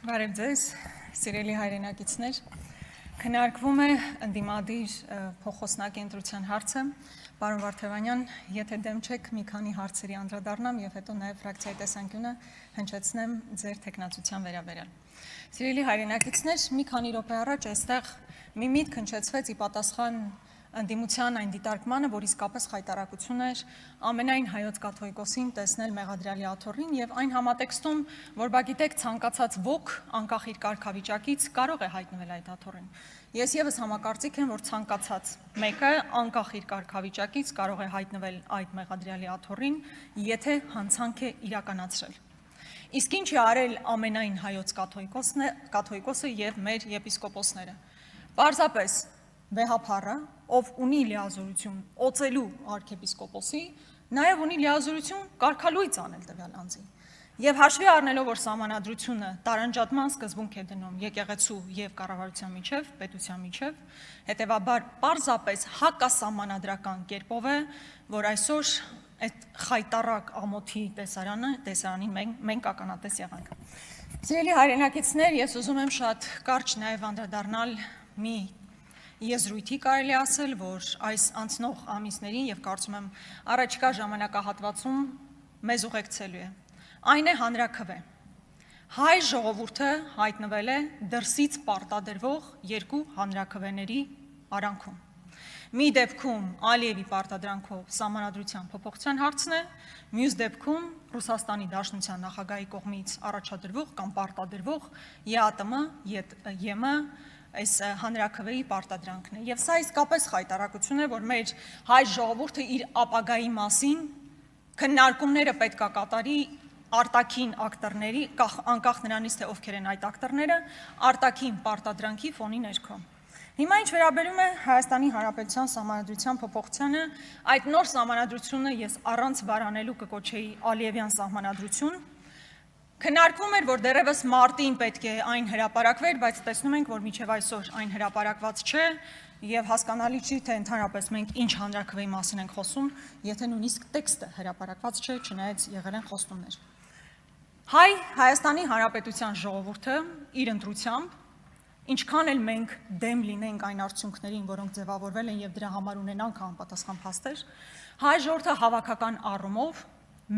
Բարև ձեզ, սիրելի հայրենակիցներ, քննարկվում է ընդդիմադիր փոխոսնակի ընտրության հարցը։ Պարոն Վարդևանյան, եթե դեմ չեք, մի քանի հարցերի անդրադառնամ եւ հետո նաեւ ֆրակցիայի տեսանկյունը հնչեցնեմ ձեր տեխնացության վերաբերյալ։ Սիրելի հայրենակիցներ, մի քանի րոպե առաջ այստեղ մի միտք հնչեցվեց ի պատասխան ընդդիմության այն դիտարկմանը, որ իսկապես խայտարակություն էր ամենայն հայոց կաթողիկոսին տեսնել Մեղադրյալի աթոռին եւ այն համատեքստում, որ բա գիտեք, ցանկացած ոք անկախ իր կարգավիճակից կարող է հայտնվել այդ աթոռին։ Ես եւս համակարծիք եմ, որ ցանկացած մեկը անկախ իր կարգավիճակից կարող է հայտնվել այդ Մեղադրյալի աթոռին, եթե հանցանք է իրականացրել։ Իսկ ինչ է արել ամենայն հայոց կաթողիկոսը եւ մեր եպիսկոպոսները։ Պարզապես վեհափառը, ով ունի լիազորություն օծելու արքեպիսկոպոսի, նաև ունի լիազորություն կարգալույծ անել տվյալ անձի։ Եվ հաշվի առնելով, որ սահմանադրությունը տարանջատման սկզբունք է դնում եկեղեցու եւ կառավարության միջև, պետության միջև, հետեւաբար պարզապես հակասահմանադրական կերպով է, որ այսօր այդ խայտառակ ամոթի տեսարանին մենք ականատես եղանք։ Սիրելի հայրենակիցներ, ես ուզում եմ շատ կարճ նաև անդրադառնալ մի եզրույթի կարելի ասել, որ այս անցնող ամիսներին եւ կարծում եմ առաջիկա ժամանակահատվածում մեզ ուղեկցելու է։ Այն է հանրաքվե։ Հայ ժողովուրդը հայտնվել է դրսից պարտադրվող երկու հանրաքվեների արանքում։ Մի դեպքում Ալիևի պարտադրանքով սահմանադրության փոփոխության հարցն է, մյուս դեպքում Ռուսաստանի Դաշնության նախագահի կողմից առաջադրվող կամ պարտադրվող ԵԱՏՄ այս հանրաքվեի պարտադրանքն է։ Եվ սա իսկապես խայտարակություն է, որ մեր հայ ժողովուրդը իր ապագայի մասին քննարկումները պետք է կատարի արտաքին ակտորների, անկախ նրանից թե ովքեր են այդ ակտորները, արտաքին պարտադրանքի ֆոնի ներքո։ Հիմա ինչ վերաբերում է Հայաստանի Հանրապետության սահմանադրության փոփոխությանը, այդ նոր սահմանադրությունը ես առանց վարանելու կկոչեի Ալիևյան սահմանադրություն։ Քննարկվում էր, որ դեռևս մարտին պետք է այն հրապարակվեր, բայց տեսնում ենք, որ մինչև այսօր այն հրապարակված չէ եւ հասկանալի չի, թե ընդհանրապես մենք ինչ հանրաքվեի մասին ենք խոսում, եթե նույնիսկ տեքստը հրապարակված չէ, չնայած եղել են խոստումներ։ Հայաստանի Հանրապետության ժողովուրդը իր ընտրությամբ, ինչքան էլ մենք դեմ լինենք այն արդյունքներին, որոնք ձևավորվել են եւ դրա համար ունենանք համապատասխան փաստեր, հայ ժողովուրդը հավաքական առումով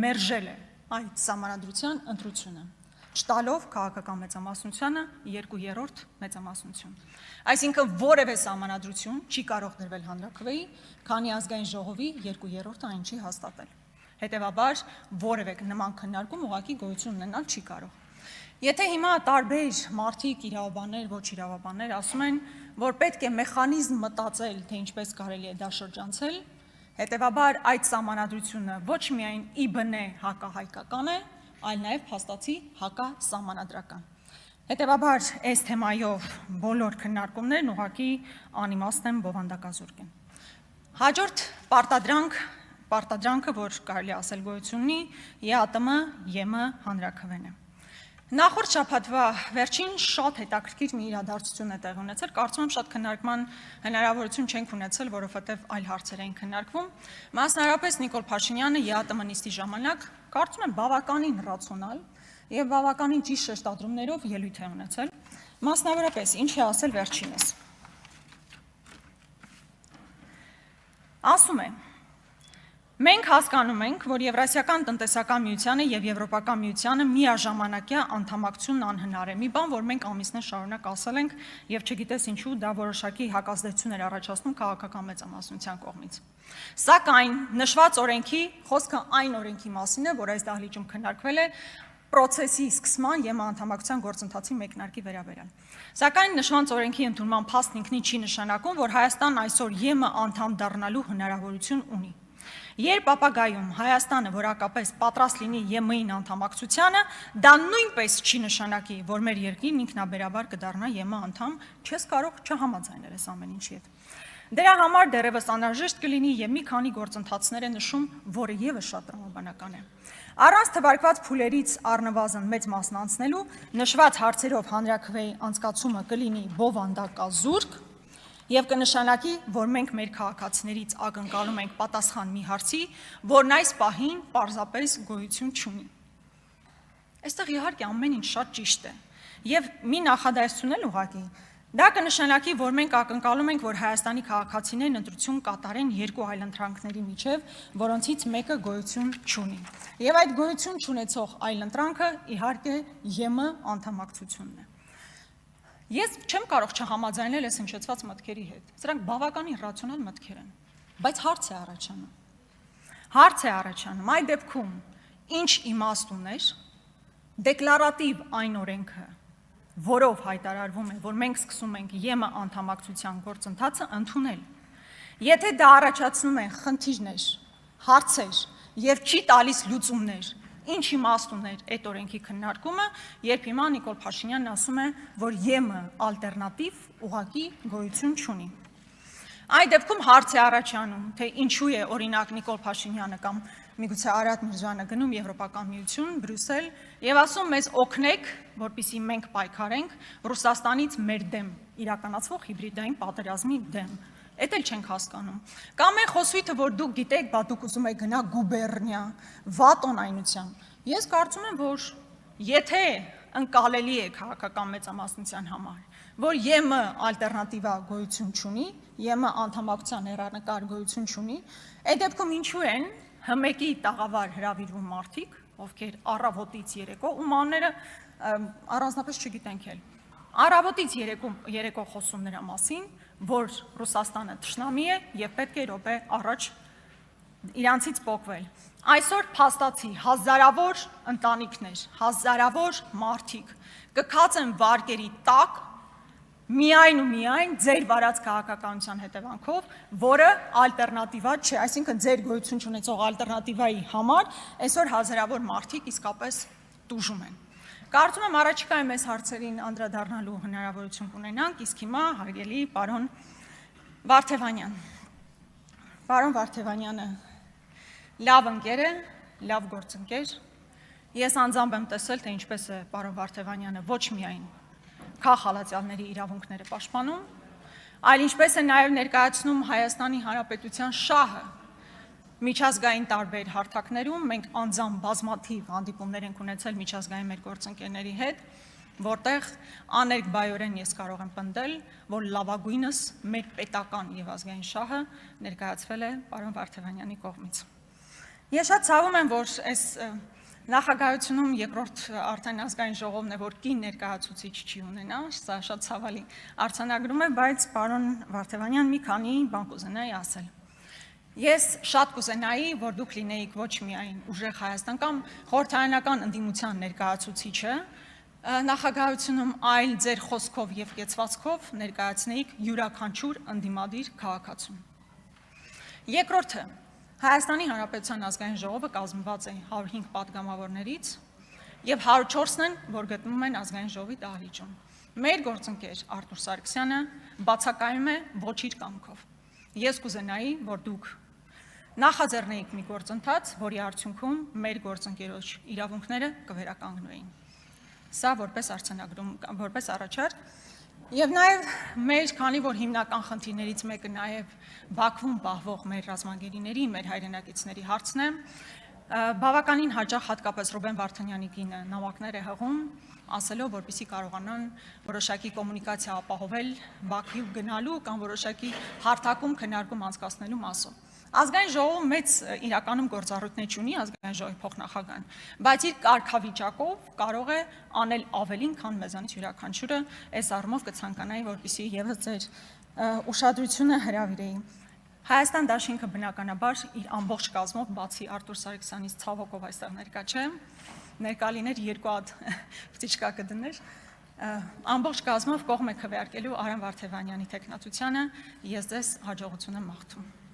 մերժել է այդ սահմանադրության ընտրությունը, չտալով քաղաքական մեծամասնությանը 2/3 մեծամասնություն։ Այսինքն որևէ սահմանադրություն չի կարող դրվել հանրաքվեի, քանի ազգային ժողովի 2/3-ը այն չի հաստատել։ Հետևաբար որևէ նման քննարկում ուղղակի գոյություն ունենալ չի կարող։ Եթե հիմա տարբեր մարդիկ, իրավաբաններ, ոչ իրավաբաններ ասում են, որ պետք է մեխանիզմ մտածել, թե ինչպես կարելի է դա շրջանցել, հետևաբար այդ սահմանադրությունը ոչ միայն ի բնե հակահայկական է, այլ նաև փաստացի հակասահմանադրական։ Հետևաբար այս թեմայով բոլոր քննարկումներն ուղղակի անիմաստ են, բովանդակազուրկ են։ Հաջորդ պարտադրանքը, որ կարելի ասել գոյություն ունի, ԵԱՏՄ հանրաքվեն է։ Նախորդ շաբաթվա վերջին շատ հետաքրքիր մի իրադարձություն է տեղի ունեցել, կարծում եմ շատ քննարկման հնարավորություն չենք ունեցել, որովհետև այլ հարցեր էին քննարկվում։ Մասնավորապես Նիկոլ Փաշինյանը ԵԱՏՄ նիստի ժամանակ, կարծում եմ բավականին ռացիոնալ եւ բավականին ճիշտ շեշտադրումներով ելույթ է ունեցել։ Մասնավորապես ինչ է ասել վերջինս։ Ասում է. Մենք հասկանում ենք, որ Եվրասիական տնտեսական միությանը եւ Եվրոպական միությանը միաժամանակյա անդամակցությունն անհնար է։ Մի բան, որ մենք ամիսներ շարունակ ասել ենք եւ չգիտես ինչու դա որոշակի հակազդեցություն էր առաջացնում քաղաքական մեծամասնության կողմից։ Սակայն նշված օրենքի խոսքը այն օրենքի մասին է, որ այս դահլիճում քննարկվել է պրոցեսի սկսման եւ անդամակցության գործընթացի մեկնարկի վերաբերյալ։ Սակայն նշված օրենքի ընդունման փաստն ինքնին չի նշանակում, որ Հայաստանն այսօր ԵՄ անդամ դառնալու հնարավորություն ունի։ Երբ ապագայում Հայաստանը որակապես պատրաստ լինի ԵՄ-ին անդամակցությանը, դա նույնպես չի նշանակի, որ մեր երկիրն ինքնաբերաբար կդառնա ԵՄ անդամ, չես կարող չհամաձայնել այս ամեն ինչի հետ։ Դրա համար դեռևս անհրաժեշտ կլինի եւ մի քանի գործընթացներ է նշում, որը եւս շատ տրամաբանական է։ Առանց թվարկված փուլերից առնվազն մեծ մասն անցնելու, նշված հարցերով հանրաքվեի անցկացումը կլինի բովանդակազուրկ եւ կնշանակի, որ մենք մեր քաղաքացիներից ակնկալում ենք պատասխան մի հարցի, որն այս պահին պարզապես գոյություն չունի։ Այստեղ իհարկե ամեն ինչ շատ ճիշտ է։ Եվ մի նախադասություն էլ ուղղակի դա կնշանակի, որ մենք ակնկալում ենք, որ Հայաստանի քաղաքացիներն ընտրություն կատարեն երկու այլընտրանքների միջև, որոնցից մեկը գոյություն չունի։ Եվ այդ գոյություն չունեցող այլընտրանքը իհարկե ԵՄ անդամակցությունն է։ Ես չեմ կարող չհամաձայնել այս հնչեցված մտքերի հետ։ Սրանք բավականին ռացիոնալ մտքեր են, բայց հարց է առաջանում։ Հարց է առաջանում, այդ դեպքում ինչ իմաստ ուներ դեկլարատիվ այն օրենքը, որով հայտարարվում է, որ մենք սկսում ենք ԵՄ անդամակցության գործընթացը ընդունել։ Եթե դա առաջացնում են խնդիրներ, հարցեր եւ չի տալիս լուծումներ, ինչ իմաստ ուներ այդ օրենքի քննարկումը, երբ հիմա Նիկոլ Փաշինյանն ասում է, որ ԵՄ ալտերնատիվ ուղղակի գոյություն չունի։ Այդ դեպքում հարց է առաջանում, թե ինչու է օրինակ Նիկոլ Փաշինյանը կամ միգուցե Արադ Միրզոյանը գնում Եվրոպական միություն, Բրյուսել եւ ասում մեզ օգնեք, որպեսզի մենք պայքարենք Ռուսաստանից մեր դեմ իրականացվող հիբրիդային պատերազմի դեմ։ Էդ էլ չենք հասկանում։ Կամ է խոսույթը, որ դուք գիտեք, բա դուք ուզում եք գնա գուբերնիա, վատ օնայնության։ Ես կարծում եմ, որ եթե ընկալելի է քաղաքական մեծամասնության համար, որ ԵՄ ալտերնատիվա գոյություն չունի, ԵՄ անդամակցության հեռանկար գոյություն չունի, այդ դեպքում ինչու են ՀՄԿ-ի տաղավար հրավիրվում մարդիկ, ովքեր առավոտից երեկո, ում անունները առանձնապես չգիտենք էլ, առավոտից երեկո խոսում նրա մասին, որ Ռուսաստանը թշնամի է եւ պետք է րոպե առաջ իրանցից պոկվել։ Այսօր փաստացի հազարավոր ընտանիքներ, հազարավոր մարդիկ կքածեն վարկերի տակ միայն ու միայն ձեր վարած քաղաքականության հետևանքով, որը ալտերնատիվա չէ, այսինքն ձեր գոյություն չունեցող ալտերնատիվայի համար այսօր հազարավոր մարդիկ իսկապես տուժում են։ Կարծում եմ առաջիկայում այս հարցերին անդրադառնալու հնարավորություն կունենանք, իսկ հիմա հարգելի պարոն Վարդևանյան։ Պարոն Վարդևանյանը լավ ընկեր է, լավ գործընկեր։ Ես անձամբ եմ տեսել, թե ինչպես է պարոն Վարդևանյանը ոչ միայն քաղաքացիների իրավունքները պաշտպանում, այլ ինչպես է նաև ներկայացնում Հայաստանի Հանրապետության շահը միջազգային տարբեր հարթակներում, մենք անձամբ բազմաթիվ հանդիպումներ ենք ունեցել միջազգային մեր գործընկերների հետ, որտեղ աներկբայորեն ես կարող եմ պնդել, որ լավագույնս մեր պետական եւ ազգային շահը ներկայացվել է պարոն Վարդևանյանի կողմից։ Ես շատ ցավում եմ, որ այս նախագահությունում երկրորդ արդեն ազգային ժողովն է, որ կին ներկայացուցիչ չի ունենա, սա շատ ցավալի արձանագրում է, բայց պարոն Վարդևանյան մի քանի բան կուզենայի ասել։ Ես շատ կուզենայի, որ դուք լինեիք ոչ միայն ուժեղ Հայաստան կամ խորհրդարանական ընդդիմության ներկայացուցիչը նախագահությունում, այլ ձեր խոսքով եւ կեցվածքով ներկայացնեիք յուրաքանչյուր ընդդիմադիր քաղաքացուն։ Երկրորդը, Հայաստանի Հանրապետության ազգային ժողովը կազմված է 105 պատգամավորներից եւ 104-ն են, որ գտնվում են ազգային ժողովի դահլիճում։ Մեր գործընկեր Արտուր Սարգսյանը բացակայում է ոչ իր կամքով։ Ես կուզենայի, որ դուք նախաձեռնեիք մի գործընթաց, որի արդյունքում մեր գործընկերոջ իրավունքները կվերականգնվեին։ Սա որպես արձանագրում, որպես առաջարկ, եւ նաեւ մեր, քանի որ հիմնական խնդիրներից մեկը նաեւ Բաքվում պահվող մեր ռազմագերիների, մեր հայրենակիցների հարցն է, բավականին հաճախ հատկապես Ռուբեն Վարդանյանի կինը նամակներ է հղում, ասելով, որպեսզի կարողանան որոշակի կոմունիկացիա ապահովել Բաքվի գնալու կամ որոշակի հարթակում քննարկում անցկացնելու մասով։ Ազգային ժողովը մեծ իրականում գործառույթներ չունի ազգային ժողովի փոխնախագահան, բայց իր կարգավիճակով կարող է անել ավելին, քան մեզանից յուրաքանչյուրը, այս առումով կցանկանայի, որպեսզի եւս ձեր ուշադրությունը հրավիրեի։ Հայաստան դաշինքը բնականաբար իր ամբողջ կազմով, բացի Արտուր Սարգսյանից ցավոքով այստեղ ներկա չէ, ներկա լիներ երկու հատ ֆտիչկա կդներ, ամբողջ կազմով կողմ է քվեարկելու Արամ Վարդևանյանի տեխնատությանը, ես ձեզ հաջողություն եմ մաղթում։